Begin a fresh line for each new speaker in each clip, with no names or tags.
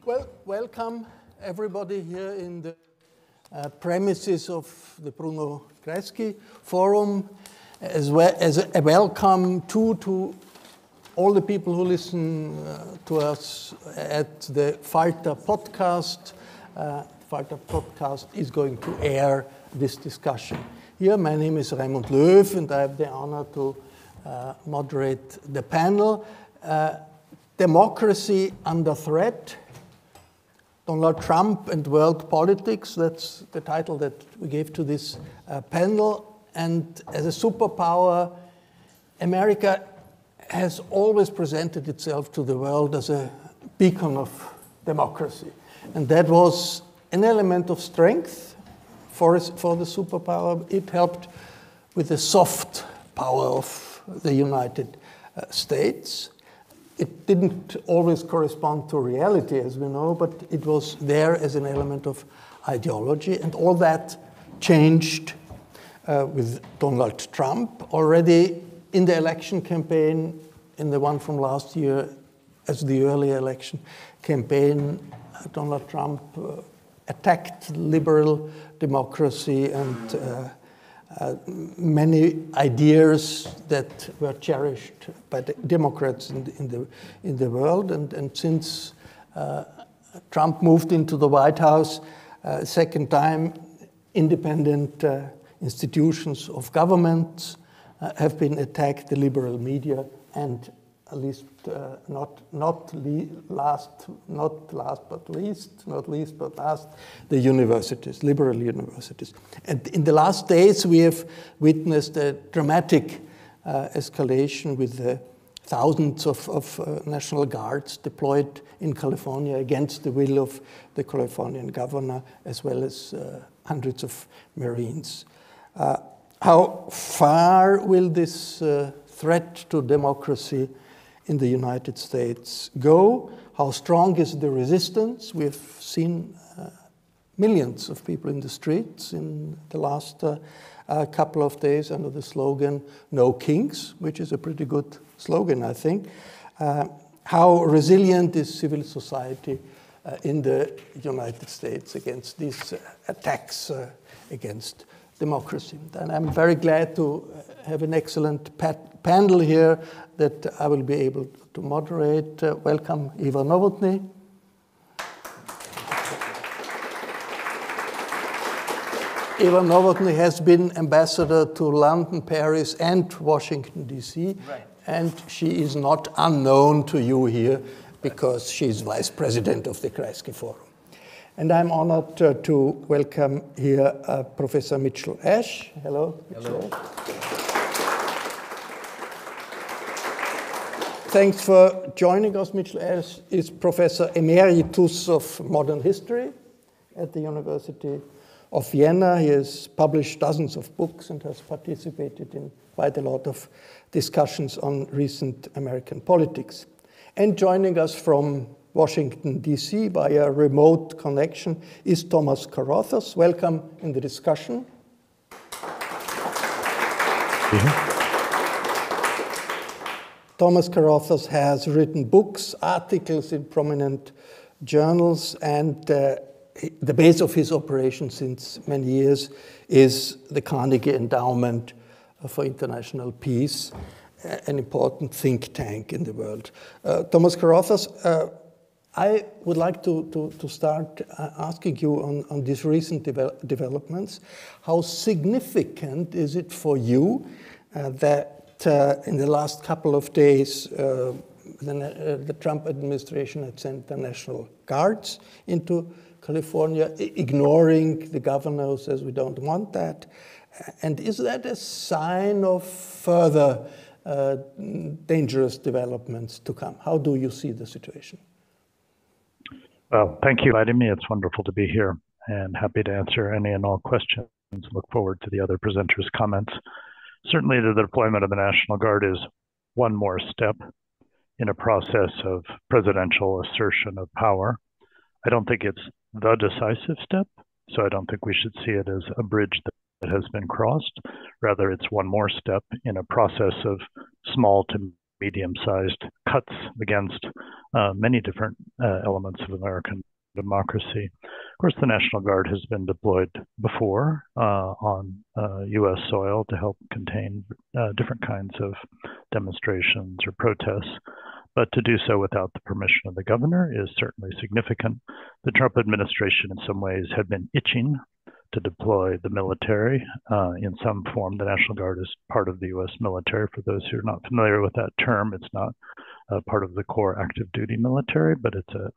Well, welcome everybody here in the premises of the Bruno Kreisky Forum, as well as a welcome to all the people who listen to us at the Falter podcast. Falter podcast is going to air this discussion. Here, my name is Raimund Löw, and I have the honor to moderate the panel. Democracy under threat, Donald Trump and world politics. That's the title that we gave to this panel. And as a superpower, America has always presented itself to the world as a beacon of democracy. And that was an element of strength for the superpower. It helped with the soft power of the United States. It didn't always correspond to reality, as we know, but it was there as an element of ideology. And all that changed with Donald Trump. Already in the election campaign, in the one from last year, as the early election campaign, Donald Trump attacked liberal democracy and many ideas that were cherished by the Democrats in the world. And since Trump moved into the White House second time, independent institutions of government have been attacked, the liberal media, and at least not last but last, the universities, liberal universities. And in the last days, we have witnessed a dramatic escalation with the thousands of National Guards deployed in California against the will of the Californian governor, as well as hundreds of Marines. How far will this threat to democracy in the United States go? How strong is the resistance? We've seen millions of people in the streets in the last couple of days under the slogan, "No Kings," which is a pretty good slogan, I think. How resilient is civil society in the United States against these attacks against democracy? And I'm very glad to have an excellent panel here that I will be able to moderate. Welcome, Eva Nowotny. Eva Nowotny has been ambassador to London, Paris, and Washington, D.C. Right. And she is not unknown to you here because she's vice president of the Kreisky Forum. And I'm honored to welcome here Professor Mitchell Ash. Hello.
Hello.
Thanks for joining us. Mitchell Ash is Professor Emeritus of Modern History at the University of Vienna. He has published dozens of books and has participated in quite a lot of discussions on recent American politics. And joining us from Washington, D.C. via remote connection is Thomas Carothers. Welcome in the discussion. Thomas Carothers has written books, articles in prominent journals, and the base of his operation since many years is the Carnegie Endowment for International Peace, an important think tank in the world. Thomas Carothers, I would like to start asking you on these recent developments. How significant is it for you that in the last couple of days the Trump administration had sent the National Guards into California, ignoring the governor who says we don't want that? And is that a sign of further dangerous developments to come? How do you see the situation?
Well, thank you for inviting me. It's wonderful to be here and happy to answer any and all questions. Look forward to the other presenters' comments. Certainly the deployment of the National Guard is one more step in a process of presidential assertion of power. I don't think it's the decisive step, so I don't think we should see it as a bridge that has been crossed. Rather, it's one more step in a process of small to medium-sized cuts against many different elements of American democracy. Of course, the National Guard has been deployed before on U.S. soil to help contain different kinds of demonstrations or protests. But to do so without the permission of the governor is certainly significant. The Trump administration, in some ways, had been itching to deploy the military in some form. The National Guard is part of the U.S. military. For those who are not familiar with that term, it's not part of the core active duty military, but it's an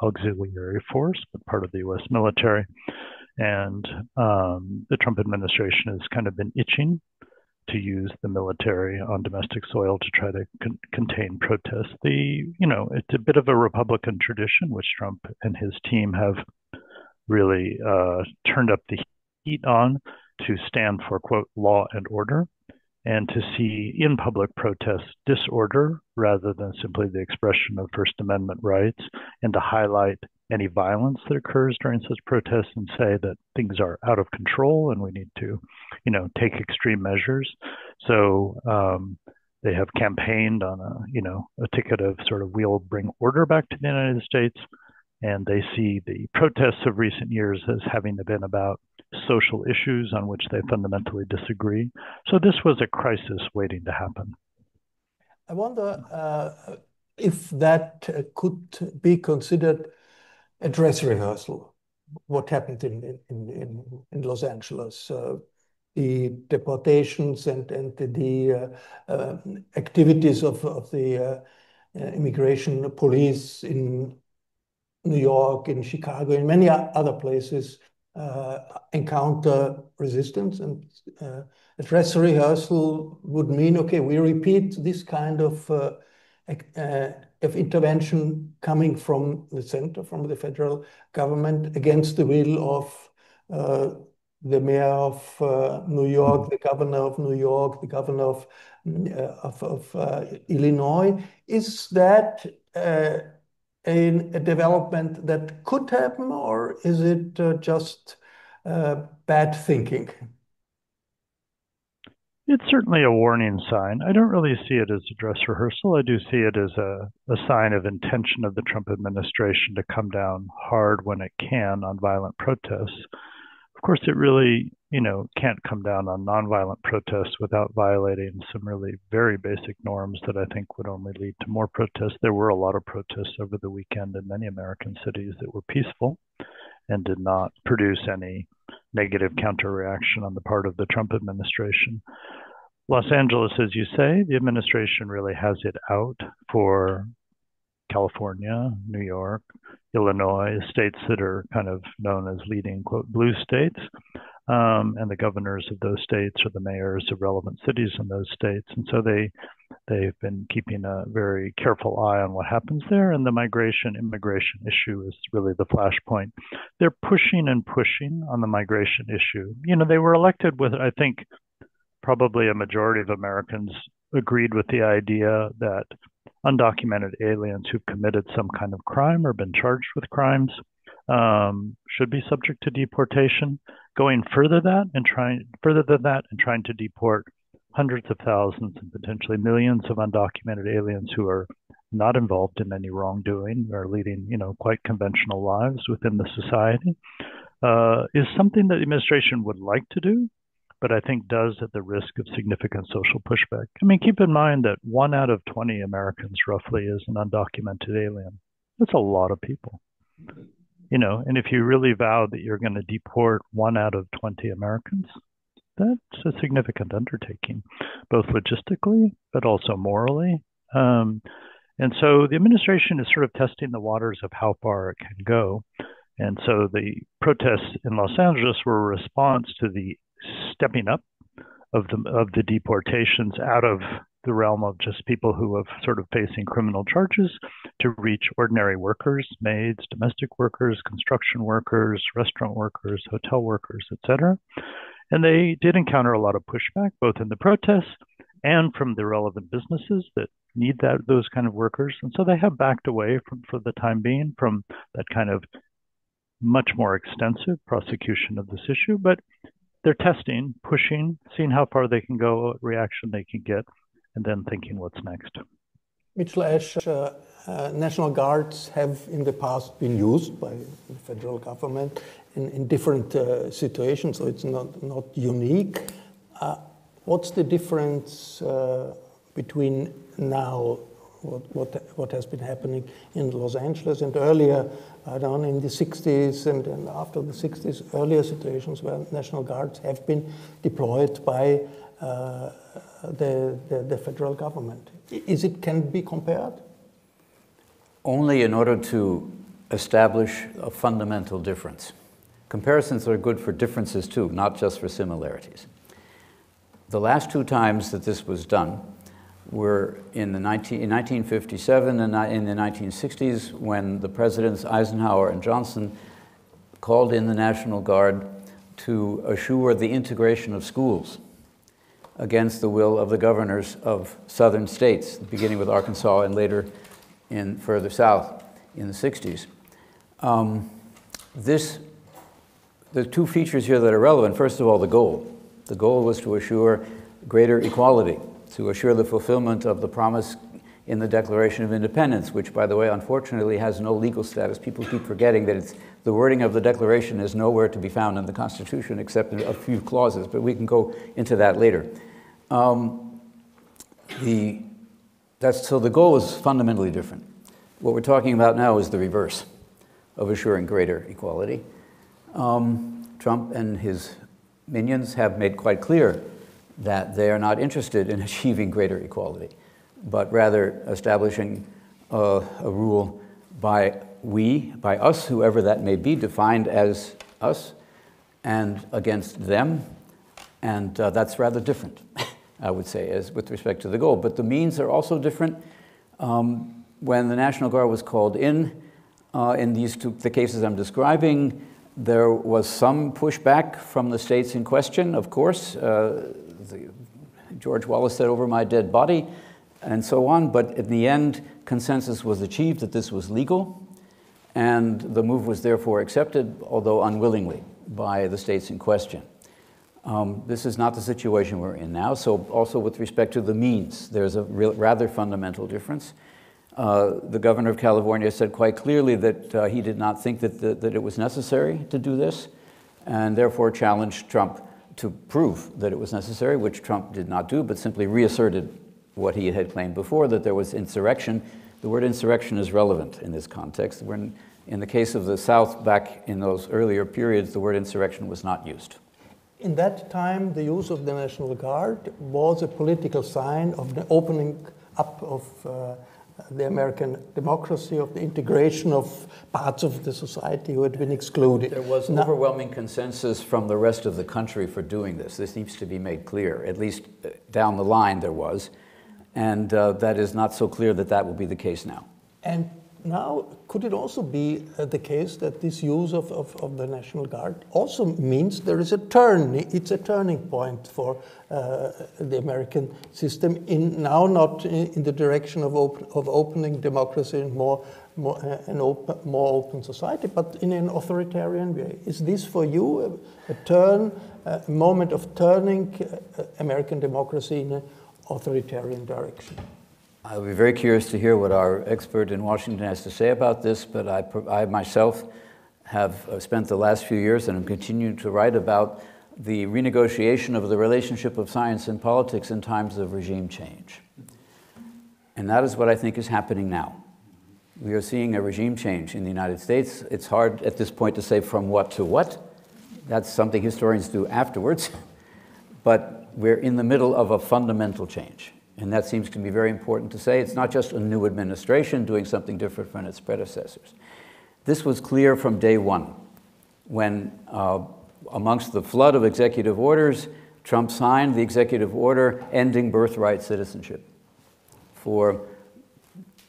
auxiliary force, but part of the U.S. military. And the Trump administration has kind of been itching to use the military on domestic soil to try to contain protests. It's a bit of a Republican tradition, which Trump and his team have really turned up the heat on to stand for, quote, law and order, and to see in public protests disorder rather than simply the expression of First Amendment rights, and to highlight any violence that occurs during such protests and say that things are out of control and we need to, take extreme measures. So they have campaigned on a ticket of sort of we'll bring order back to the United States. And they see the protests of recent years as having been about social issues on which they fundamentally disagree. So this was a crisis waiting to happen.
I wonder if that could be considered a dress rehearsal, what happened in Los Angeles. The deportations and the activities of the immigration police in New York, in Chicago, in many other places encounter resistance, and a dress rehearsal would mean, okay, we repeat this kind of intervention coming from the center, from the federal government, against the will of the mayor of New York, the governor of New York, the governor of Illinois. Is that a development that could happen, or is it just bad thinking?
It's certainly a warning sign. I don't really see it as a dress rehearsal. I do see it as a sign of intention of the Trump administration to come down hard when it can on violent protests. Of course, it really, can't come down on nonviolent protests without violating some really very basic norms that I think would only lead to more protests. There were a lot of protests over the weekend in many American cities that were peaceful and did not produce any negative counter-reaction on the part of the Trump administration. Los Angeles, as you say, the administration really has it out for California, New York, Illinois, states that are kind of known as leading, quote, blue states. And the governors of those states are the mayors of relevant cities in those states. And so they've been keeping a very careful eye on what happens there. And the immigration issue is really the flashpoint. They're pushing and pushing on the migration issue. They were elected with, I think, probably a majority of Americans agreed with the idea that undocumented aliens who've committed some kind of crime or been charged with crimes should be subject to deportation. Going further than that and trying to deport hundreds of thousands and potentially millions of undocumented aliens who are not involved in any wrongdoing or leading, quite conventional lives within the society, is something that the administration would like to do, but I think does at the risk of significant social pushback. I mean, keep in mind that 1 out of 20 Americans roughly is an undocumented alien. That's a lot of people. And if you really vow that you're going to deport 1 out of 20 Americans, that's a significant undertaking, both logistically, but also morally. And so the administration is sort of testing the waters of how far it can go. And so the protests in Los Angeles were a response to the stepping up of the deportations out of the realm of just people who have sort of facing criminal charges to reach ordinary workers, maids, domestic workers, construction workers, restaurant workers, hotel workers, etc. And they did encounter a lot of pushback, both in the protests and from the relevant businesses that need those kind of workers. And so they have backed away for the time being from that kind of much more extensive prosecution of this issue. But they're testing, pushing, seeing how far they can go, what reaction they can get. and then thinking what's next.
Mitchell Ash, National Guards have in the past been used by the federal government in different situations, so it's not unique. What's the difference between now, what has been happening in Los Angeles and earlier, I don't know, in the 60s and after the 60s, earlier situations where National Guards have been deployed by the federal government? Can it be compared?
Only in order to establish a fundamental difference. Comparisons are good for differences too, not just for similarities. The last two times that this was done were in 1957 and in the 1960s, when the presidents Eisenhower and Johnson called in the National Guard to assure the integration of schools against the will of the governors of southern states, beginning with Arkansas and later in further south in the 60s. There are two features here that are relevant. First of all, the goal. The goal was to assure greater equality, to assure the fulfillment of the promise in the Declaration of Independence, which, by the way, unfortunately has no legal status. People keep forgetting that the wording of the Declaration is nowhere to be found in the Constitution except in a few clauses, but we can go into that later. So the goal is fundamentally different. What we're talking about now is the reverse of assuring greater equality. Trump and his minions have made quite clear that they are not interested in achieving greater equality, but rather establishing a rule by us, whoever that may be, defined as us, and against them. And that's rather different, I would say, as with respect to the goal. But the means are also different. When the National Guard was called in the cases I'm describing, there was some pushback from the states in question, of course. George Wallace said, "Over my dead body," and so on. But in the end, consensus was achieved that this was legal, and the move was therefore accepted, although unwillingly, by the states in question. This is not the situation we're in now. So also with respect to the means, there's a rather fundamental difference. The governor of California said quite clearly that he did not think that it was necessary to do this, and therefore challenged Trump to prove that it was necessary, which Trump did not do, but simply reasserted what he had claimed before, that there was insurrection. The word insurrection is relevant in this context. In the case of the South, back in those earlier periods, the word insurrection was not used.
In that time, the use of the National Guard was a political sign of the opening up of the American democracy, of the integration of parts of the society who had been excluded.
There was an overwhelming consensus from the rest of the country for doing this. This needs to be made clear. At least down the line there was. And that is not so clear that that will be the case now.
And now, could it also be the case that this use of the National Guard also means there is a turn? It's a turning point for the American system, now not in the direction of opening democracy and more open society, but in an authoritarian way. Is this for you a moment of turning American democracy in an authoritarian direction?
I'll be very curious to hear what our expert in Washington has to say about this, but I myself have spent the last few years, and I'm continuing to write about the renegotiation of the relationship of science and politics in times of regime change. And that is what I think is happening now. We are seeing a regime change in the United States. It's hard at this point to say from what to what. That's something historians do afterwards. But we're in the middle of a fundamental change. And that seems to be very important to say. It's not just a new administration doing something different from its predecessors. This was clear from day one, when amongst the flood of executive orders, Trump signed the executive order ending birthright citizenship for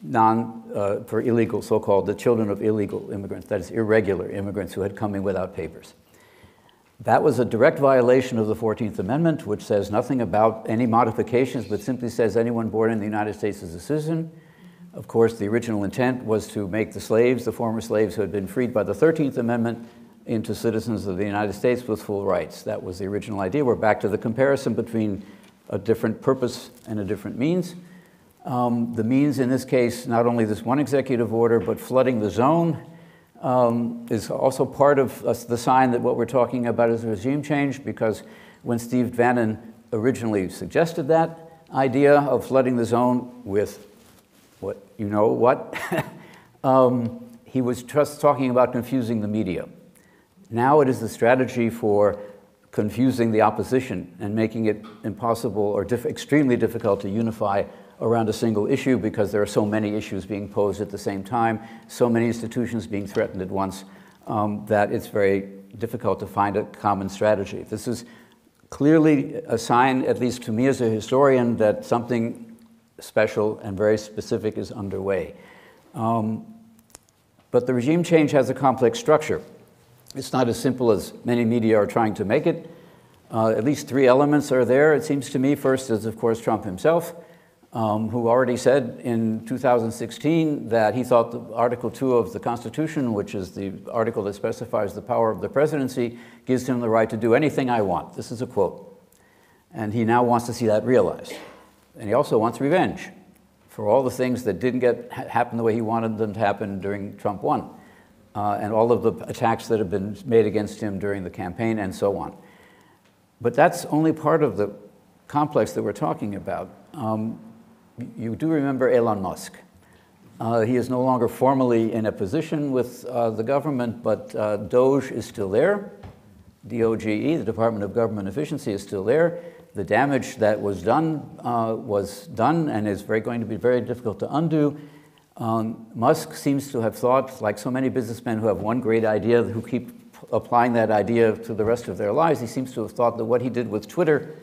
illegal, so-called, the children of illegal immigrants, that is, irregular immigrants who had come in without papers. That was a direct violation of the 14th Amendment, which says nothing about any modifications, but simply says anyone born in the United States is a citizen. Of course, the original intent was to make the slaves, the former slaves who had been freed by the 13th Amendment, into citizens of the United States with full rights. That was the original idea. We're back to the comparison between a different purpose and a different means. The means in this case, not only this one executive order, but flooding the zone is also part of the sign that what we're talking about is a regime change, because when Steve Bannon originally suggested that idea of flooding the zone with what, you know what, he was just talking about confusing the media. Now it is the strategy for confusing the opposition and making it impossible or extremely difficult to unify around a single issue, because there are so many issues being posed at the same time, so many institutions being threatened at once, that it's very difficult to find a common strategy. This is clearly a sign, at least to me as a historian, that something special and very specific is underway. But the regime change has a complex structure. It's not as simple as many media are trying to make it. At least three elements are there, it seems to me. First is, of course, Trump himself, who already said in 2016 that he thought the Article 2 of the Constitution, which is the article that specifies the power of the presidency, gives him the right to do anything I want. This is a quote. And he now wants to see that realized. And he also wants revenge for all the things that didn't happen the way he wanted them to happen during Trump 1, and all of the attacks that have been made against him during the campaign and so on. But that's only part of the complex that we're talking about. You do remember Elon Musk. He is no longer formally in a position with the government, but DOGE is still there. DOGE, the Department of Government Efficiency, is still there. The damage that was done and is going to be very difficult to undo. Musk seems to have thought, like so many businessmen who have one great idea who keep applying that idea to the rest of their lives, he seems to have thought that what he did with Twitter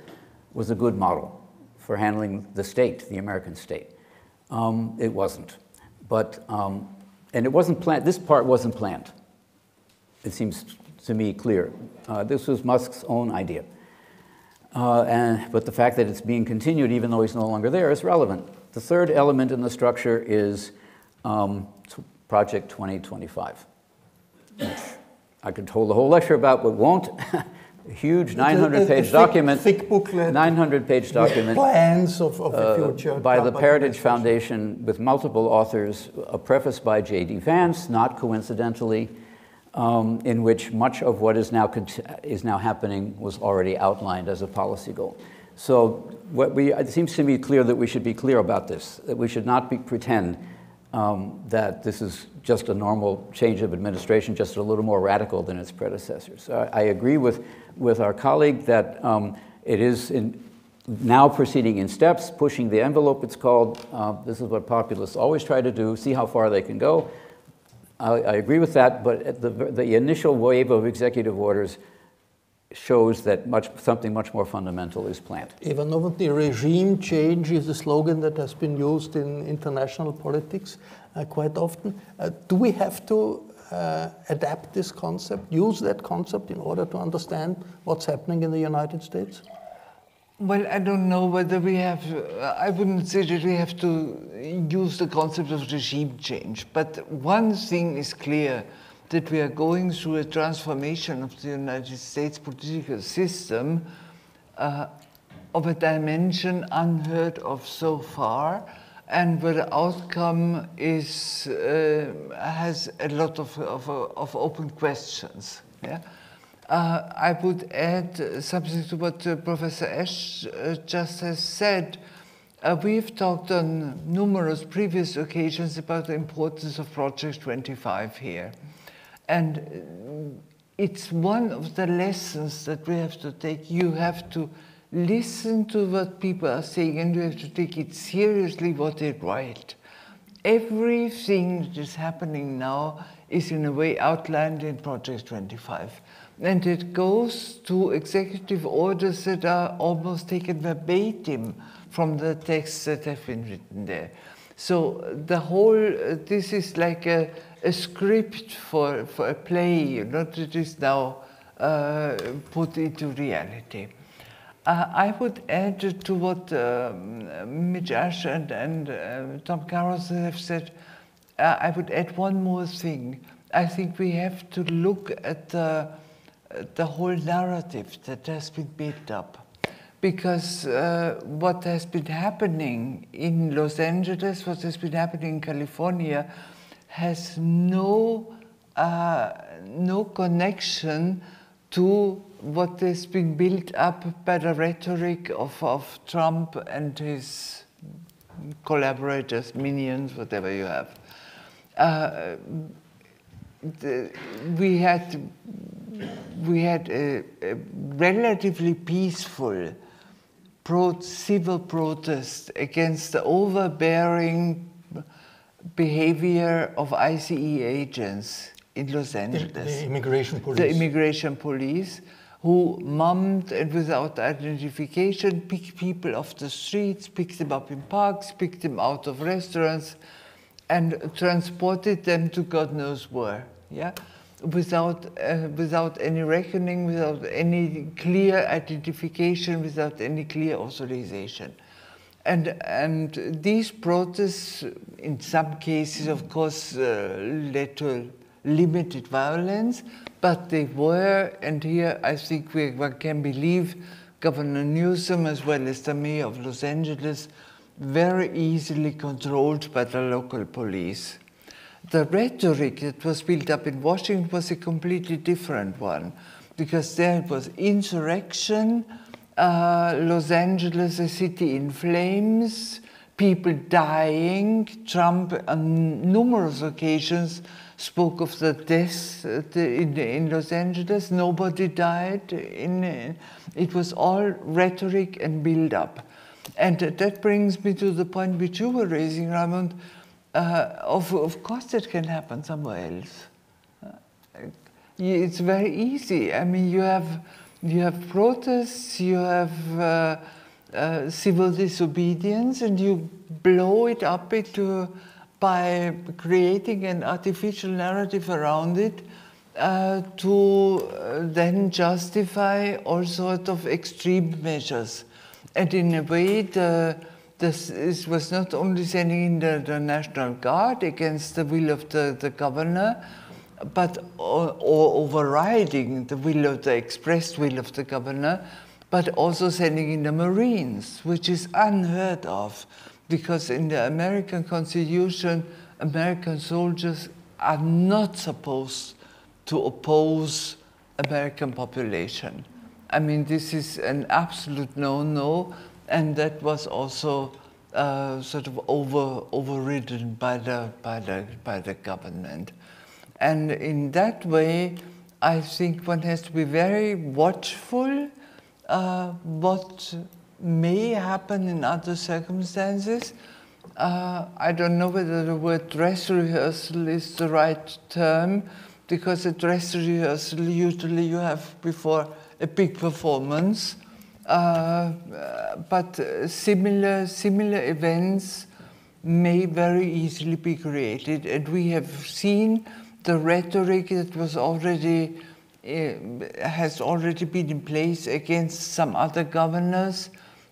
was a good model for handling the state, the American state. It wasn't. But, and it wasn't planned, this part wasn't planned. It seems to me clear. This was Musk's own idea. But the fact that it's being continued, even though he's no longer there, is relevant. The third element in the structure is Project 2025. I could hold a whole lecture about, but won't. A huge 900-page document,
thick booklet,
900-page document,
plans of the future
by the Heritage Foundation with multiple authors, a preface by J.D. Vance, not coincidentally, in which much of what is now happening was already outlined as a policy goal. So it seems to me clear that we should be clear about this, that we should not pretend that this is just a normal change of administration, just a little more radical than its predecessors. So I agree with our colleague that it is now proceeding in steps, pushing the envelope, it's called. This is what populists always try to do, see how far they can go. I agree with that, but the initial wave of executive orders shows that something much more fundamental is planned.
Eva Nowotny, regime change is a slogan that has been used in international politics quite often. Do we have to adapt this concept, use that concept in order to understand what's happening in the United States?
Well, I don't know whether we have, I wouldn't say that we have to use the concept of regime change, but one thing is clear, that we are going through a transformation of the United States political system of a dimension unheard of so far, and where the outcome is, has a lot of open questions. Yeah? I would add something to what Professor Ash just has said. We've talked on numerous previous occasions about the importance of Project 25 here. And it's one of the lessons that we have to take. You have to listen to what people are saying, and you have to take it seriously what they write. Everything that is happening now is in a way outlined in Project 25. And it goes to executive orders that are almost taken verbatim from the texts that have been written there. So the whole, this is like a script for a play, you know, that is now put into reality. I would add to what Mitch Ash and Tom Carothers have said, I would add one more thing. I think we have to look at the whole narrative that has been built up. because what has been happening in Los Angeles, what has been happening in California, has no connection to what has been built up by the rhetoric of Trump and his collaborators, minions, whatever you have. We had a relatively peaceful civil protest against the overbearing behavior of ICE agents in Los Angeles.
The immigration police.
The immigration police, who mummed and without identification picked people off the streets, picked them up in parks, picked them out of restaurants, and transported them to God knows where, yeah? Without any reckoning, without any clear identification, without any clear authorization. And these protests, in some cases, of course, led to limited violence, but they were, and here I think one can believe Governor Newsom as well as the mayor of Los Angeles, very easily controlled by the local police. The rhetoric that was built up in Washington was a completely different one, because there it was insurrection, Los Angeles, a city in flames, people dying. Trump on numerous occasions spoke of the deaths in Los Angeles. Nobody died. It was all rhetoric and build-up. And that brings me to the point which you were raising, Raimund. Of course that can happen somewhere else. It's very easy. I mean, you have protests, you have civil disobedience, and you blow it up by creating an artificial narrative around it to then justify all sorts of extreme measures. And in a way, this was not only sending in the National Guard against the will of the governor, but or overriding the expressed will of the governor, but also sending in the Marines, which is unheard of, because in the American Constitution, American soldiers are not supposed to oppose American population. I mean, this is an absolute no-no, and that was also sort of overridden by the government. And in that way, I think one has to be very watchful what may happen in other circumstances. I don't know whether the word dress rehearsal is the right term, because a dress rehearsal usually you have before a big performance. But similar events may very easily be created, and we have seen the rhetoric that was has already been in place against some other governors,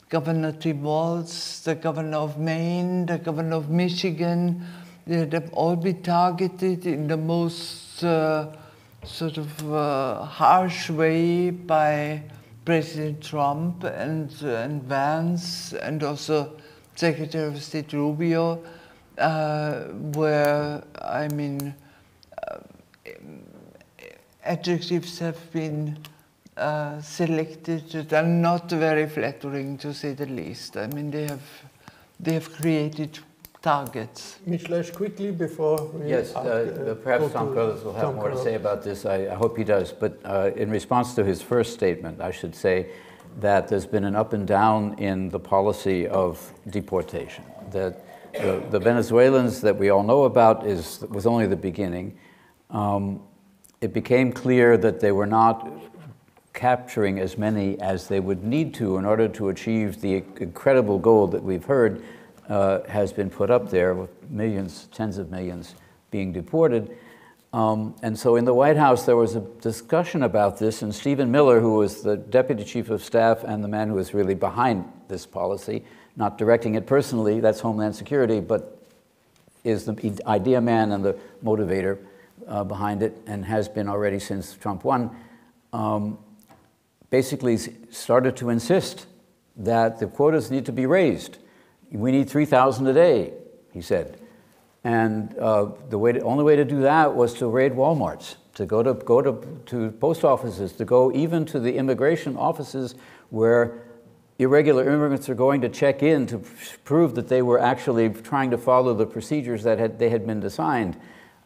Governor Tim Walz, the governor of Maine, the governor of Michigan. They've all been targeted in the most sort of harsh way by President Trump and Vance, and also Secretary of State Rubio, where, I mean, adjectives have been selected that are not very flattering, to say the least. I mean, they have created targets.
Michelet, quickly before we
yes, perhaps Tom Carothers will have more to say about this. I hope he does. But in response to his first statement, I should say that there's been an up and down in the policy of deportation. That the Venezuelans that we all know about was only the beginning. It became clear that they were not capturing as many as they would need to in order to achieve the incredible goal that we've heard has been put up there, with millions, tens of millions being deported. And so in the White House, there was a discussion about this, and Stephen Miller, who was the Deputy Chief of Staff and the man who was really behind this policy, not directing it personally, that's Homeland Security, but is the idea man and the motivator behind it, and has been already since Trump won, basically started to insist that the quotas need to be raised. We need 3,000 a day, he said. And the only way to do that was to raid Walmarts, to go to post offices, to go even to the immigration offices where irregular immigrants are going to check in to prove that they were actually trying to follow the procedures that they had been assigned.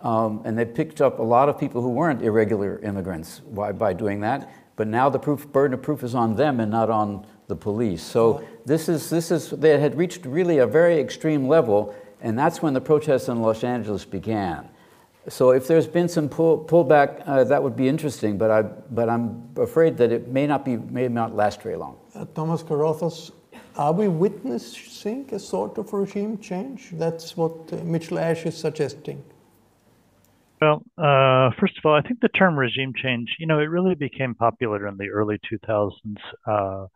And they picked up a lot of people who weren't irregular immigrants by doing that. But now the burden of proof is on them and not on the police. So they had reached really a very extreme level, and that's when the protests in Los Angeles began. So if there's been some pullback, that would be interesting, but I'm afraid that it may not last very long.
Thomas Carothers, are we witnessing a sort of regime change? That's what Mitchell Ash is suggesting.
Well, first of all, I think the term regime change, it really became popular in the early 2000s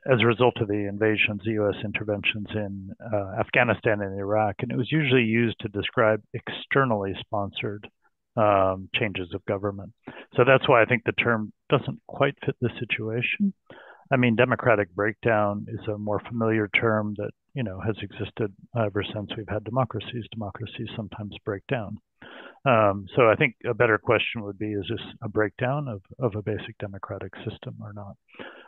as a result of the invasions, the U.S. interventions in Afghanistan and Iraq, and it was usually used to describe externally sponsored changes of government. So that's why I think the term doesn't quite fit the situation. I mean, democratic breakdown is a more familiar term that, has existed ever since we've had democracies. Democracies sometimes break down. So I think a better question would be, is this a breakdown of a basic democratic system or not?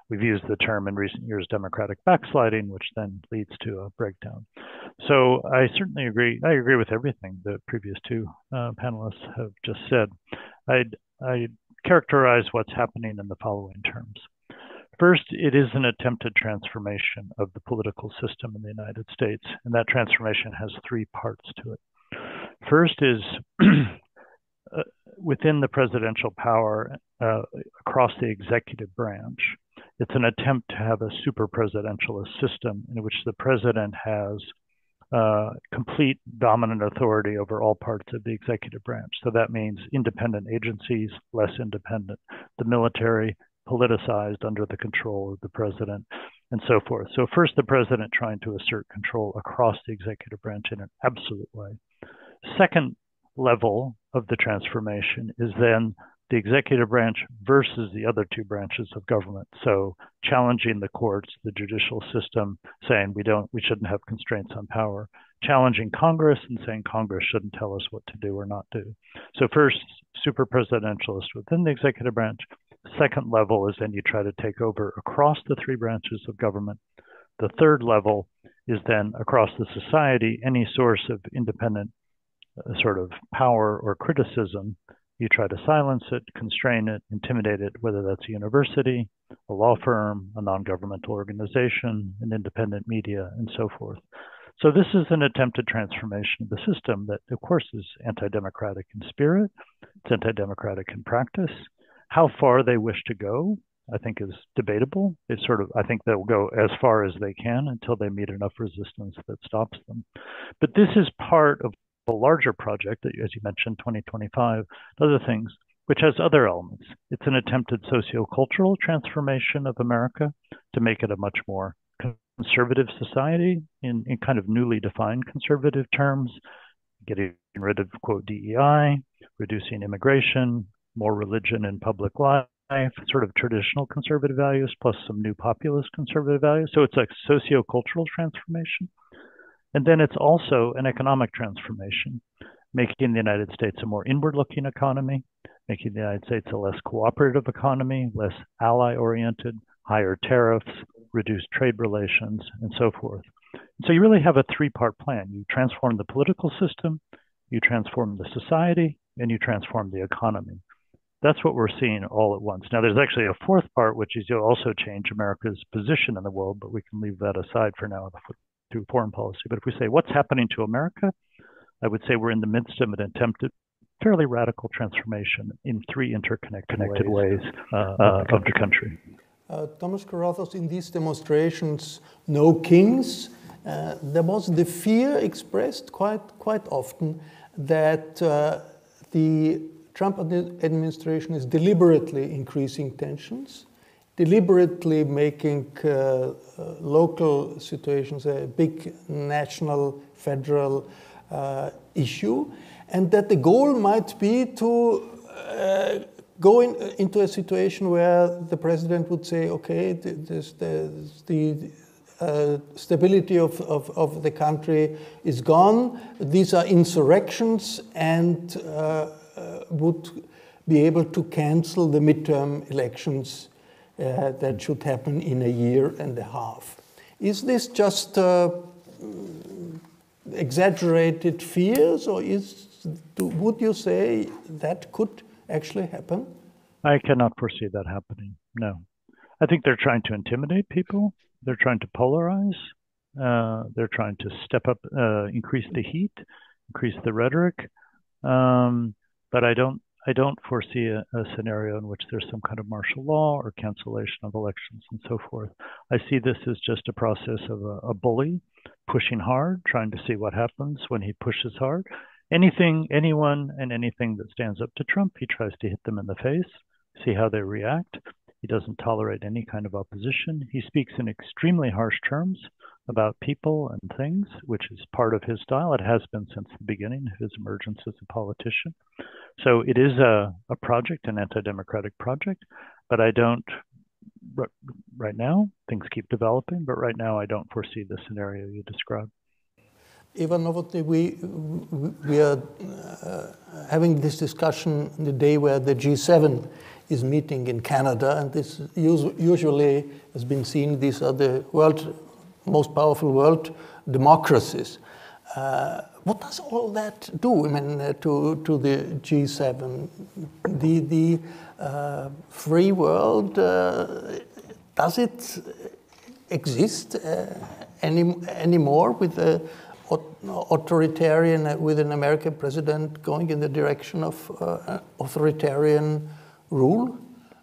We've used the term in recent years, democratic backsliding, which then leads to a breakdown. So I certainly agree. I agree with everything the previous two panelists have just said. I'd characterize what's happening in the following terms. First, it is an attempted transformation of the political system in the United States, and that transformation has three parts to it. First is within the presidential power across the executive branch. It's an attempt to have a super presidentialist system in which the president has complete dominant authority over all parts of the executive branch. So that means independent agencies, less independent, the military politicized under the control of the president, and so forth. So first, the president trying to assert control across the executive branch in an absolute way. Second level of the transformation is then the executive branch versus the other two branches of government. So challenging the courts, the judicial system, saying we shouldn't have constraints on power. Challenging Congress and saying Congress shouldn't tell us what to do or not do. So first, super presidentialist within the executive branch. Second level is then you try to take over across the three branches of government. The third level is then across the society, any source of independent sort of power or criticism, you try to silence it, constrain it, intimidate it, whether that's a university, a law firm, a non-governmental organization, an independent media, and so forth. So this is an attempted transformation of the system that, of course, is anti-democratic in spirit. It's anti-democratic in practice. How far they wish to go, I think, is debatable. It's I think they'll go as far as they can until they meet enough resistance that stops them. But this is part of a larger project that, as you mentioned, 2025, other things, which has other elements. It's an attempted sociocultural transformation of America to make it a much more conservative society in kind of newly defined conservative terms, getting rid of, quote, DEI, reducing immigration, more religion in public life, sort of traditional conservative values, plus some new populist conservative values. So it's a sociocultural transformation. And then it's also an economic transformation, making the United States a more inward-looking economy, making the United States a less cooperative economy, less ally-oriented, higher tariffs, reduced trade relations, and so forth. So you really have a three-part plan. You transform the political system, you transform the society, and you transform the economy. That's what we're seeing all at once. Now, there's actually a fourth part, which is you'll also change America's position in the world, but we can leave that aside for now through foreign policy. But if we say, what's happening to America? I would say we're in the midst of an attempted, fairly radical transformation in three interconnected ways of the country.
Thomas Carothers, in these demonstrations, no kings, there was the fear expressed quite often that the Trump administration is deliberately increasing tensions, deliberately making local situations a big national, federal issue, and that the goal might be to go into a situation where the president would say, okay, the stability of the country is gone, these are insurrections, and would be able to cancel the midterm elections that should happen in a year and a half. Is this just exaggerated fears, or would you say that could actually happen?
I cannot foresee that happening, no. I think they're trying to intimidate people. They're trying to polarize. They're trying to step up, increase the heat, increase the rhetoric. But I don't foresee a scenario in which there's some kind of martial law or cancellation of elections and so forth. I see this as just a process of a bully pushing hard, trying to see what happens when he pushes hard. Anyone and anything that stands up to Trump, he tries to hit them in the face, see how they react. He doesn't tolerate any kind of opposition. He speaks in extremely harsh terms about people and things, which is part of his style. It has been since the beginning of his emergence as a politician. So it is a project, an anti-democratic project, but I don't, right now, things keep developing, but right now I don't foresee the scenario you described.
Eva Nowotny, we are having this discussion on the day where the G7 is meeting in Canada, and this usually has been seen, these are the most powerful world democracies. What does all that do, I mean, to the G7? The free world, does it exist anymore with a authoritarian, with an American president going in the direction of authoritarian rule?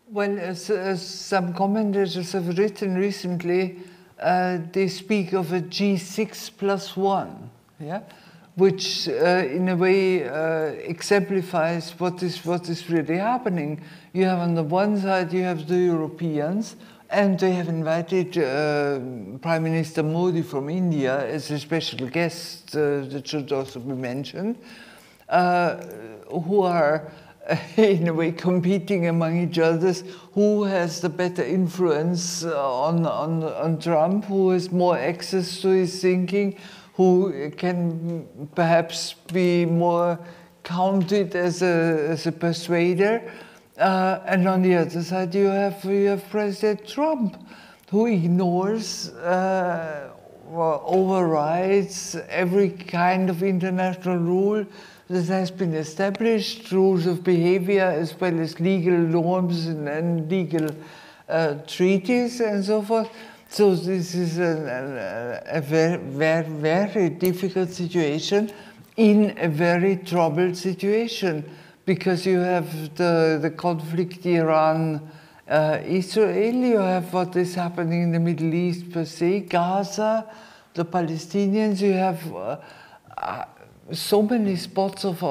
Well, as some commentators have written recently, they speak of a G6+1, yeah, which in a way exemplifies what is really happening. You have on the one side, you have the Europeans, and they have invited Prime Minister Modi from India as a special guest, that should also be mentioned, who are in a way competing among each other, who has the better influence on Trump, who has more access to his thinking, who can perhaps be more counted as a persuader. And on the other side, you have President Trump, who ignores, overrides every kind of international rule that has been established, rules of behavior as well as legal norms and legal treaties and so forth. So this is a very, very, very difficult situation in a very troubled situation, because you have the conflict Iran-Israel, you have what is happening in the Middle East per se, Gaza, the Palestinians, you have so many spots of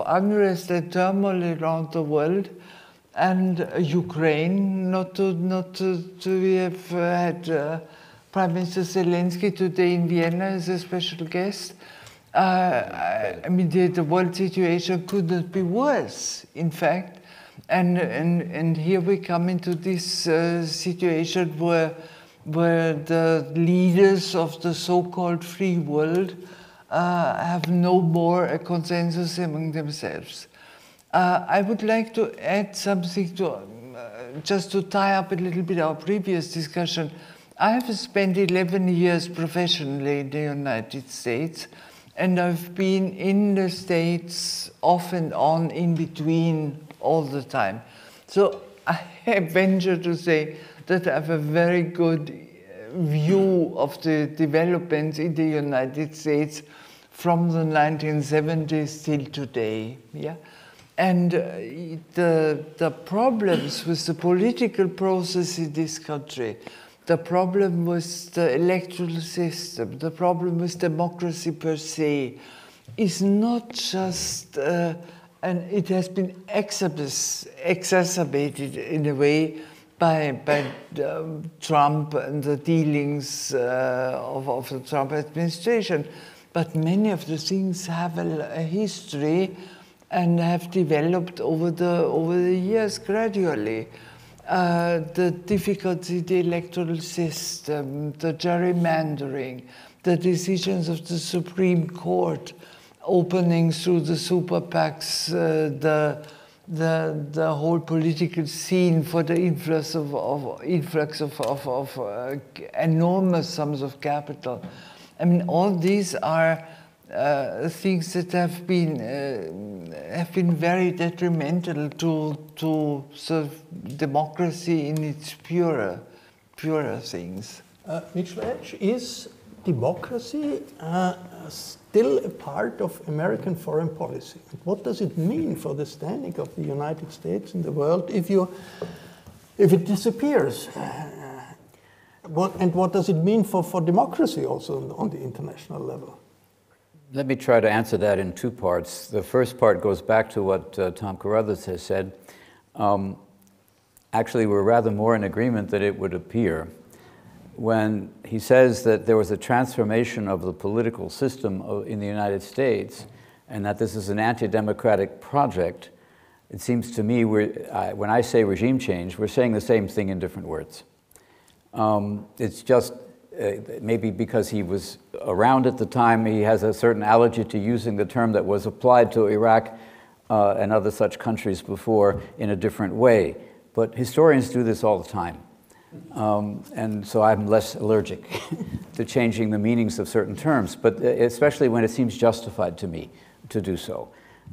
unrest and turmoil around the world, and Ukraine. We have had Prime Minister Zelensky today in Vienna as a special guest. I mean, the world situation could not be worse, in fact, and here we come into this situation where the leaders of the so-called free world have no more a consensus among themselves. I would like to add something to, just to tie up a little bit our previous discussion. I have spent 11 years professionally in the United States, and I've been in the States off and on, in between, all the time. So I venture to say that I have a very good view of the developments in the United States from the 1970s till today, yeah? And the problems with the political process in this country, the problem with the electoral system, the problem with democracy per se, is not just, and it has been exacerbated in a way by Trump and the dealings of the Trump administration. But many of the things have a history and have developed over the years gradually. The difficulty of the electoral system, the gerrymandering, the decisions of the Supreme Court, opening through the super PACs, the whole political scene for the influx of enormous sums of capital. I mean, all these are things that have been very detrimental to sort of democracy in its purer things.
Mitchell Edge, is democracy still a part of American foreign policy? And what does it mean for the standing of the United States in the world if it disappears? What does it mean for democracy also on the international level?
Let me try to answer that in two parts. The first part goes back to what Tom Carothers has said. Actually, we're rather more in agreement that it would appear. When he says that there was a transformation of the political system in the United States and that this is an anti-democratic project, it seems to me when I say regime change, we're saying the same thing in different words. It's just maybe because he was around at the time, he has a certain allergy to using the term that was applied to Iraq and other such countries before in a different way. But historians do this all the time. And so I'm less allergic to changing the meanings of certain terms, but especially when it seems justified to me to do so.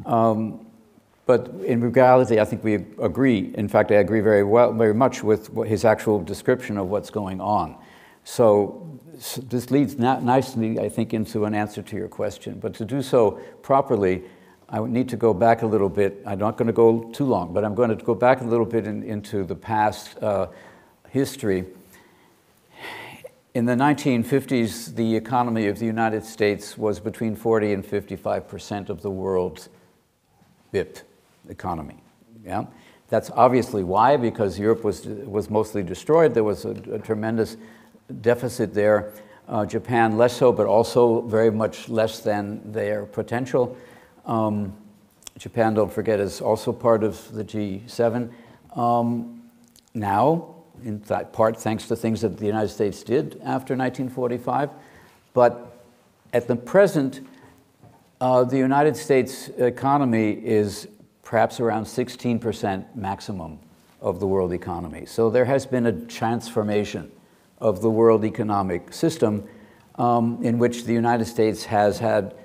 But in reality, I think we agree. In fact, I agree very much with his actual description of what's going on. So this leads nicely, I think, into an answer to your question. But to do so properly, I would need to go back a little bit. I'm not going to go too long, but I'm going to go back a little bit into the past history. In the 1950s, the economy of the United States was between 40 and 55% of the world's BIP economy. Yeah? That's obviously why, because Europe was mostly destroyed. There was a tremendous deficit there. Japan less so, but also very much less than their potential. Japan, don't forget, is also part of the G7. Now, in that part, thanks to things that the United States did after 1945. But at the present, the United States economy is perhaps around 16% maximum of the world economy. So there has been a transformation of the world economic system in which the United States has had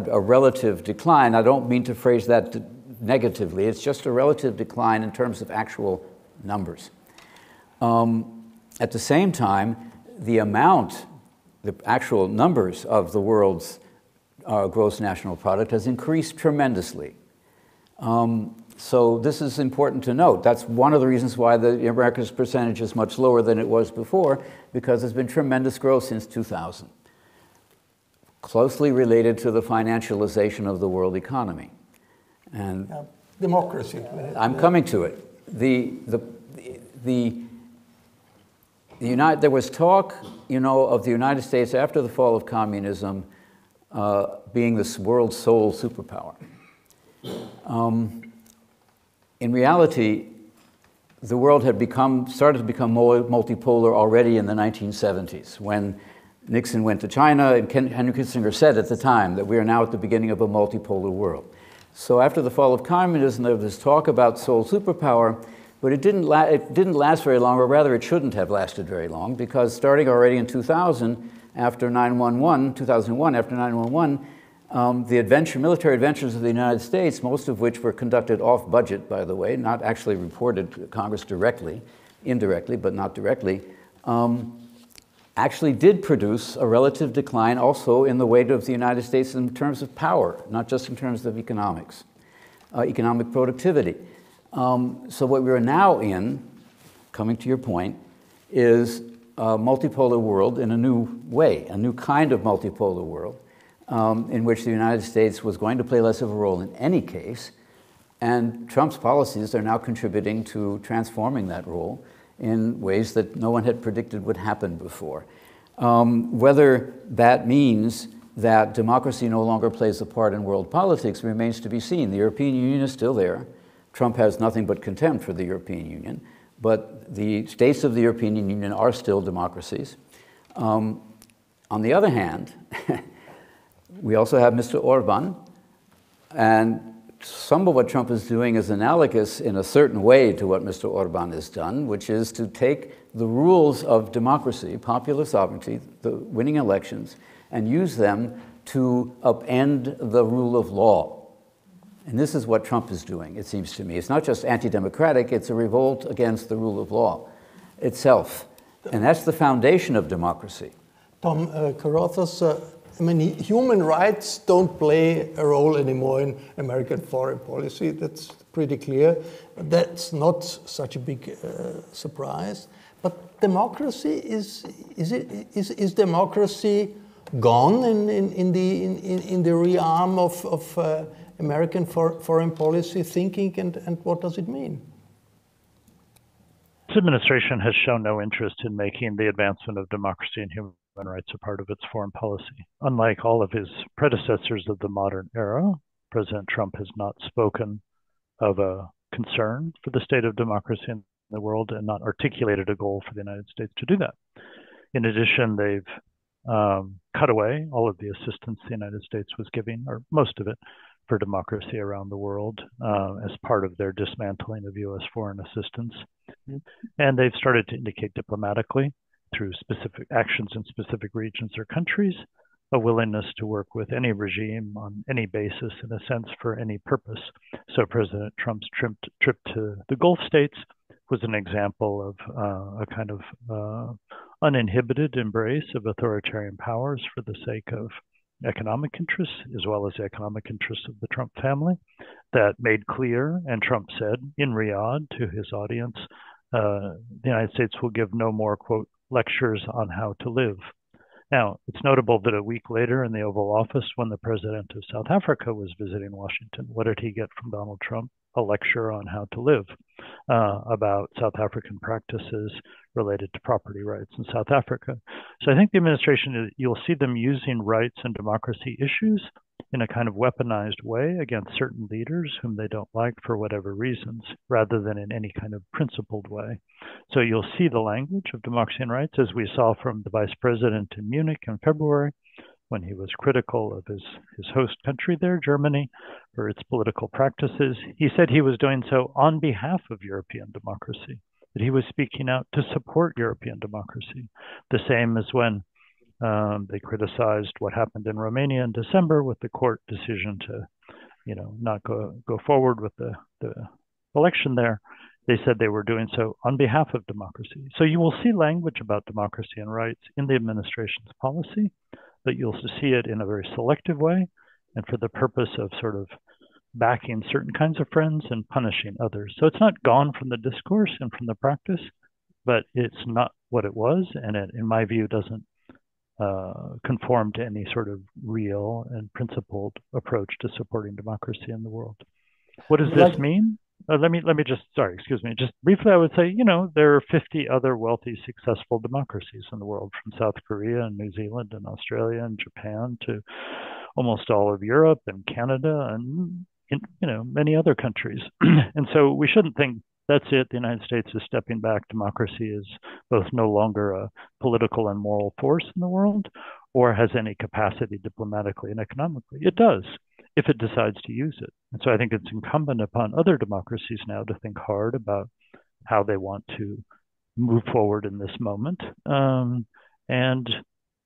a relative decline. I don't mean to phrase that negatively. It's just a relative decline in terms of actual numbers. At the same time, the actual numbers of the world's gross national product has increased tremendously. So this is important to note. That's one of the reasons why America's percentage is much lower than it was before, because there's been tremendous growth since 2000, closely related to the financialization of the world economy. And
democracy.
I'm coming to it. There was talk, of the United States after the fall of communism being the world's sole superpower. In reality, the world had started to become more multipolar already in the 1970s, when Nixon went to China, and Henry Kissinger said at the time that we are now at the beginning of a multipolar world. So after the fall of communism, there was this talk about sole superpower, but it didn't last very long, or rather it shouldn't have lasted very long, because starting already in 2000, after 2001, after 9/11, the military adventures of the United States, most of which were conducted off budget, by the way, not actually reported to Congress directly, indirectly, but not directly, actually did produce a relative decline also in the weight of the United States in terms of power, not just in terms of economics, economic productivity. So what we're now in, coming to your point, is a multipolar world in a new way, a new kind of multipolar world, in which the United States was going to play less of a role in any case, and Trump's policies are now contributing to transforming that role in ways that no one had predicted would happen before. Whether that means that democracy no longer plays a part in world politics remains to be seen. The European Union is still there. Trump has nothing but contempt for the European Union, but the states of the European Union are still democracies. On the other hand, we also have Mr. Orban, and some of what Trump is doing is analogous in a certain way to what Mr. Orban has done, which is to take the rules of democracy, popular sovereignty, the winning elections, and use them to upend the rule of law. And this is what Trump is doing, it seems to me. It's not just anti-democratic, it's a revolt against the rule of law itself. And that's the foundation of democracy.
Tom Carothers, I mean, human rights don't play a role anymore in American foreign policy. That's pretty clear. That's not such a big surprise. But democracy, is democracy gone in the realm of American foreign policy thinking, and what does it mean?
This administration has shown no interest in making the advancement of democracy and human rights a part of its foreign policy. Unlike all of his predecessors of the modern era, President Trump has not spoken of a concern for the state of democracy in the world and not articulated a goal for the United States to do that. In addition, they've cut away all of the assistance the United States was giving, or most of it, for democracy around the world as part of their dismantling of U.S. foreign assistance. And they've started to indicate diplomatically, through specific actions in specific regions or countries, a willingness to work with any regime on any basis, in a sense, for any purpose. So President Trump's trip to the Gulf states was an example of a kind of uninhibited embrace of authoritarian powers for the sake of economic interests, as well as the economic interests of the Trump family, that made clear, and Trump said in Riyadh to his audience, the United States will give no more, quote, lectures on how to live. Now, it's notable that a week later in the Oval Office, when the president of South Africa was visiting Washington, what did he get from Donald Trump? A lecture on how to live, about South African practices related to property rights in South Africa. So I think the administration, you'll see them using rights and democracy issues in a kind of weaponized way against certain leaders whom they don't like for whatever reasons, rather than in any kind of principled way. So you'll see the language of democracy and rights, as we saw from the vice president in Munich in February, when he was critical of his host country there, Germany, for its political practices. He said he was doing so on behalf of European democracy, that he was speaking out to support European democracy. The same as when they criticized what happened in Romania in December with the court decision to, not go forward with the election there. They said they were doing so on behalf of democracy. So you will see language about democracy and rights in the administration's policy, but you'll see it in a very selective way and for the purpose of sort of backing certain kinds of friends and punishing others. So it's not gone from the discourse and from the practice, but it's not what it was, and it, in my view, doesn't conform to any sort of real and principled approach to supporting democracy in the world. What does this mean? Let me just, just briefly, I would say, there are 50 other wealthy, successful democracies in the world, from South Korea and New Zealand and Australia and Japan to almost all of Europe and Canada and, many other countries. And so we shouldn't think that's it. The United States is stepping back. Democracy is both no longer a political and moral force in the world, or has any capacity diplomatically and economically. It does, if it decides to use it. And so I think it's incumbent upon other democracies now to think hard about how they want to move forward in this moment, and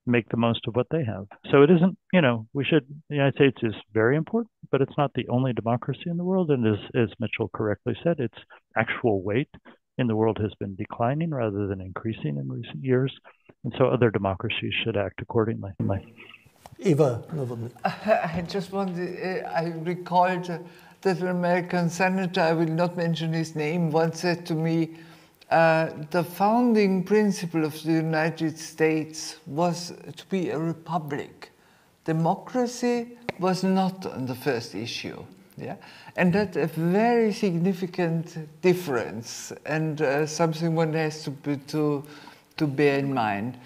make the most of what they have. So it isn't, the United States is very important, but it's not the only democracy in the world. And as Mitchell correctly said, its actual weight in the world has been declining rather than increasing in recent years. And so other democracies should act accordingly.
Eva Nowotny.
I just wanted, I recalled that an American senator, I will not mention his name, once said to me, the founding principle of the United States was to be a republic. Democracy was not on the first issue. Yeah? And that's a very significant difference, and something one has to bear in mind.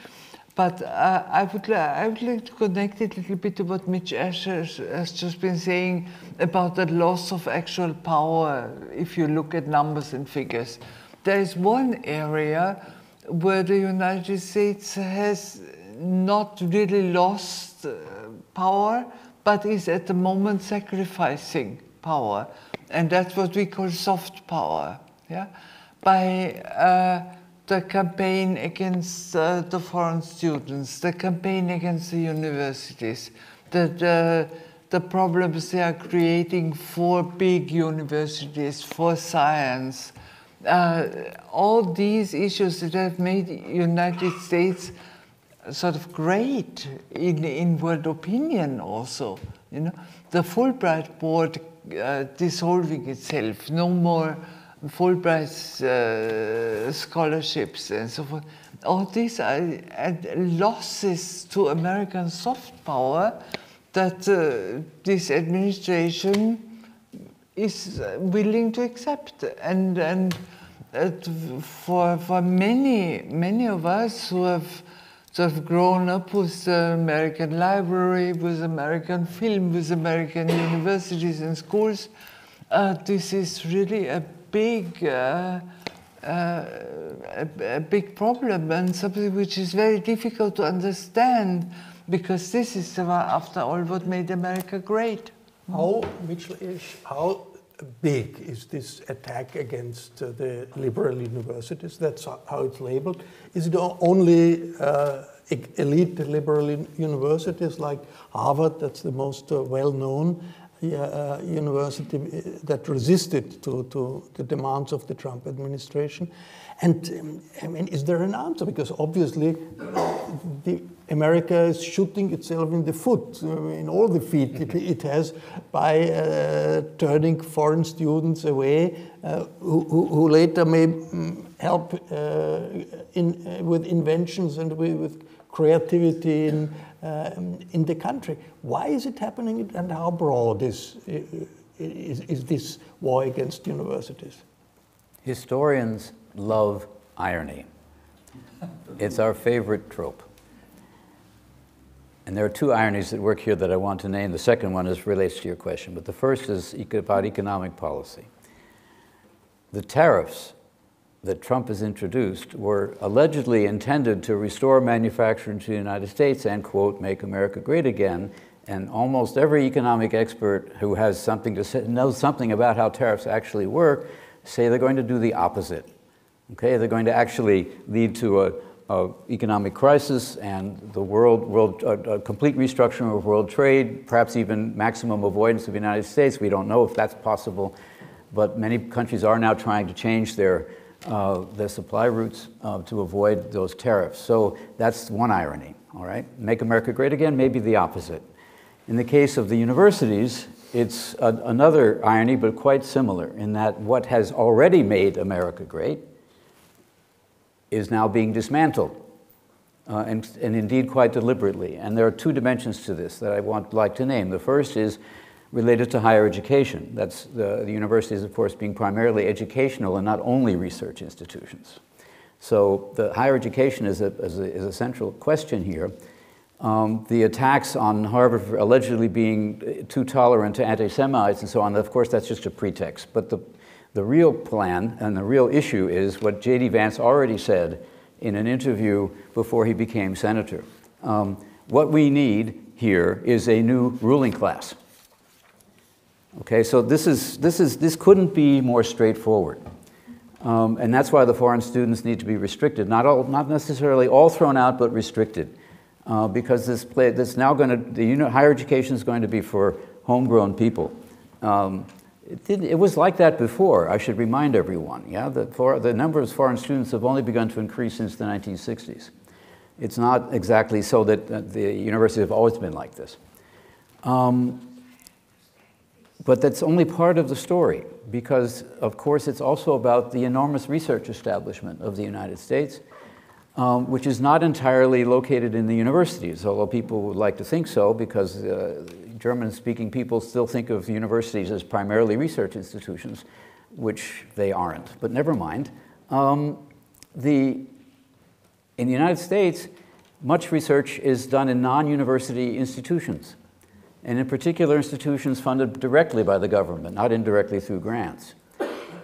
But I would like to connect it a little bit to what Mitch Ash has just been saying about the loss of actual power, if you look at numbers and figures. There is one area where the United States has not really lost power, but is at the moment sacrificing power. And that's what we call soft power. Yeah? By the campaign against the foreign students, the campaign against the universities, the problems they are creating for big universities, for science, all these issues that have made the United States sort of great in world opinion also. You know, the Fulbright board dissolving itself, no more Fulbright scholarships and so forth. All these are losses to American soft power that this administration is willing to accept. And for many of us who have sort of grown up with the American library, with American film, with American universities and schools, this is really a big problem, and something which is very difficult to understand, because this is, after all, what made America great.
How big is this attack against the liberal universities? That's how it's labeled. Is it only elite liberal universities like Harvard, that's the most well-known university that resisted to the demands of the Trump administration? And I mean, is there an answer? Because obviously America is shooting itself in the foot, in all the feet it has, by turning foreign students away who later may help with inventions and with creativity in the country. Why is it happening, and how broad is this war against universities?
Historians love irony. It's our favorite trope. And there are two ironies that work here that I want to name. The second one relates to your question, but the first is about economic policy. The tariffs that Trump has introduced were allegedly intended to restore manufacturing to the United States and, quote, make America great again. And almost every economic expert who has something to say, knows something about how tariffs actually work, say they're going to do the opposite. Okay, they're going to actually lead to a economic crisis and the complete restructuring of world trade, perhaps even maximum avoidance of the United States. We don't know if that's possible, but many countries are now trying to change their supply routes to avoid those tariffs. So that's one irony, all right? Make America great again, maybe the opposite. In the case of the universities, it's another irony, but quite similar, in that what has already made America great is now being dismantled, and indeed quite deliberately. And there are two dimensions to this that I like to name. The first is related to higher education. That's the universities, of course, being primarily educational and not only research institutions. So the higher education is a central question here. The attacks on Harvard for allegedly being too tolerant to anti-Semites and so on, of course, that's just a pretext. But the real plan and the real issue is what J.D. Vance already said in an interview before he became senator. What we need here is a new ruling class. Okay, so this couldn't be more straightforward. And that's why the foreign students need to be restricted. Not necessarily all thrown out, but restricted. Because higher education is going to be for homegrown people. It was like that before, I should remind everyone. Yeah? The number of foreign students have only begun to increase since the 1960s. It's not exactly so that the universities have always been like this. But that's only part of the story, because, of course, it's also about the enormous research establishment of the United States, which is not entirely located in the universities, although people would like to think so, because German-speaking people still think of universities as primarily research institutions, which they aren't. But never mind. In the United States, much research is done in non-university institutions, and in particular institutions funded directly by the government, not indirectly through grants.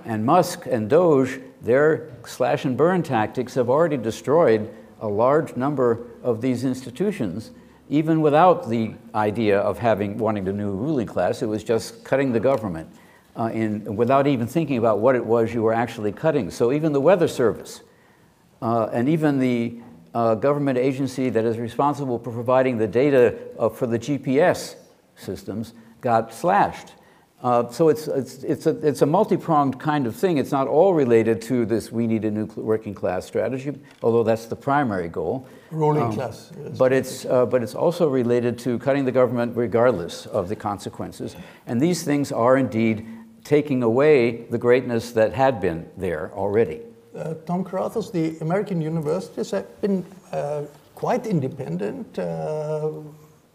And Musk and Doge, their slash and burn tactics have already destroyed a large number of these institutions, even without the idea of wanting a new ruling class. It was just cutting the government without even thinking about what it was you were actually cutting. So even the Weather Service and even the government agency that is responsible for providing the data for the GPS systems got slashed. So it's a multi-pronged kind of thing. It's not all related to this we need a new working class strategy, although that's the primary goal.
Ruling class. Yes.
But it's also related to cutting the government regardless of the consequences. And these things are indeed taking away the greatness that had been there already.
Tom Carothers, the American universities have been quite independent.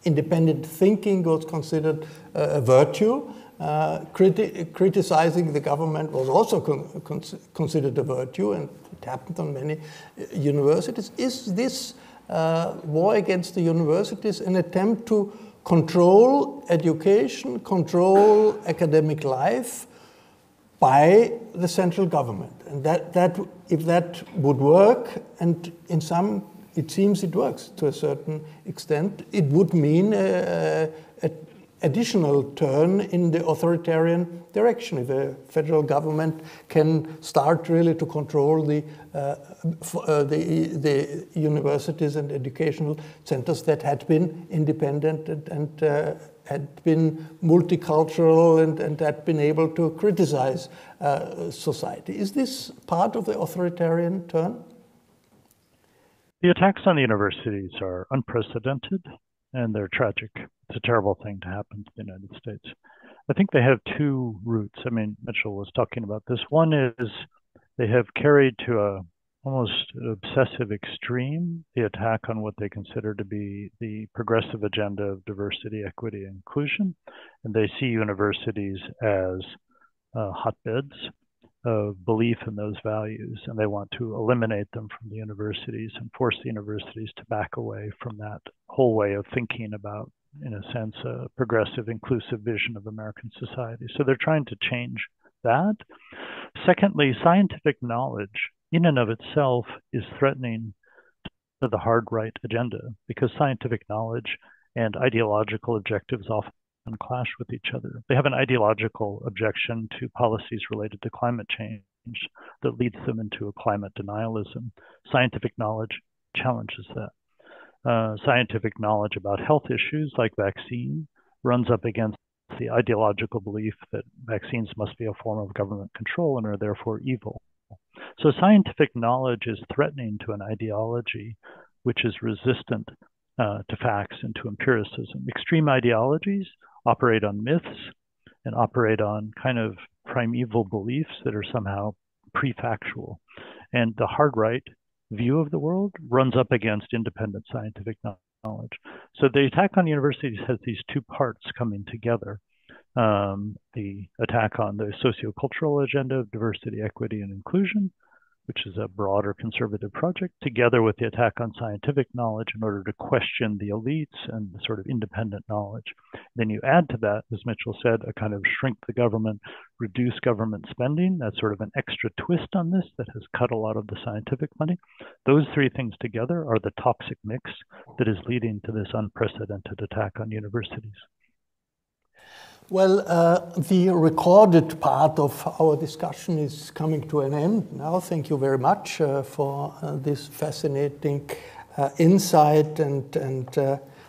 Independent thinking was considered a virtue. Criticizing the government was also considered a virtue, and it happened on many universities. Is this war against the universities an attempt to control education, control academic life by the central government? And that if that would work, and in some it seems it works to a certain extent, it would mean an additional turn in the authoritarian direction. If the federal government can start really to control the universities and educational centers that had been independent and had been multicultural and had been able to criticize society. Is this part of the authoritarian turn?
The attacks on the universities are unprecedented and they're tragic. It's a terrible thing to happen to the United States. I think they have two roots. I mean, Mitchell was talking about this. One is they have carried to a almost obsessive extreme the attack on what they consider to be the progressive agenda of diversity, equity, and inclusion. And they see universities as hotbeds of belief in those values, and they want to eliminate them from the universities and force the universities to back away from that whole way of thinking about, in a sense, a progressive, inclusive vision of American society. So they're trying to change that. Secondly, scientific knowledge in and of itself is threatening to the hard right agenda, because scientific knowledge and ideological objectives often clash with each other. They have an ideological objection to policies related to climate change that leads them into a climate denialism. Scientific knowledge challenges that. Scientific knowledge about health issues like vaccine runs up against the ideological belief that vaccines must be a form of government control and are therefore evil. So scientific knowledge is threatening to an ideology which is resistant to facts and to empiricism. Extreme ideologies operate on myths and operate on kind of primeval beliefs that are somehow pre-factual. And the hard right view of the world runs up against independent scientific knowledge. So the attack on universities has these two parts coming together. The attack on the sociocultural agenda of diversity, equity, and inclusion, which is a broader conservative project, together with the attack on scientific knowledge in order to question the elites and the sort of independent knowledge. Then you add to that, as Mitchell said, a kind of shrink the government, reduce government spending. That's sort of an extra twist on this that has cut a lot of the scientific money. Those three things together are the toxic mix that is leading to this unprecedented attack on universities.
Well, the recorded part of our discussion is coming to an end now. Thank you very much for this fascinating insight, and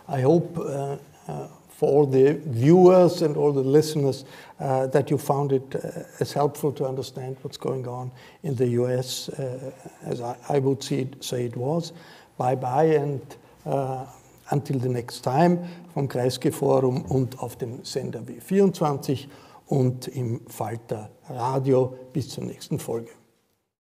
I hope for all the viewers and all the listeners that you found it as helpful to understand what's going on in the US, as I would say it was. Bye-bye, and until the next time vom Kreisky Forum und auf dem Sender W24 und im Falter Radio. Bis zur nächsten Folge.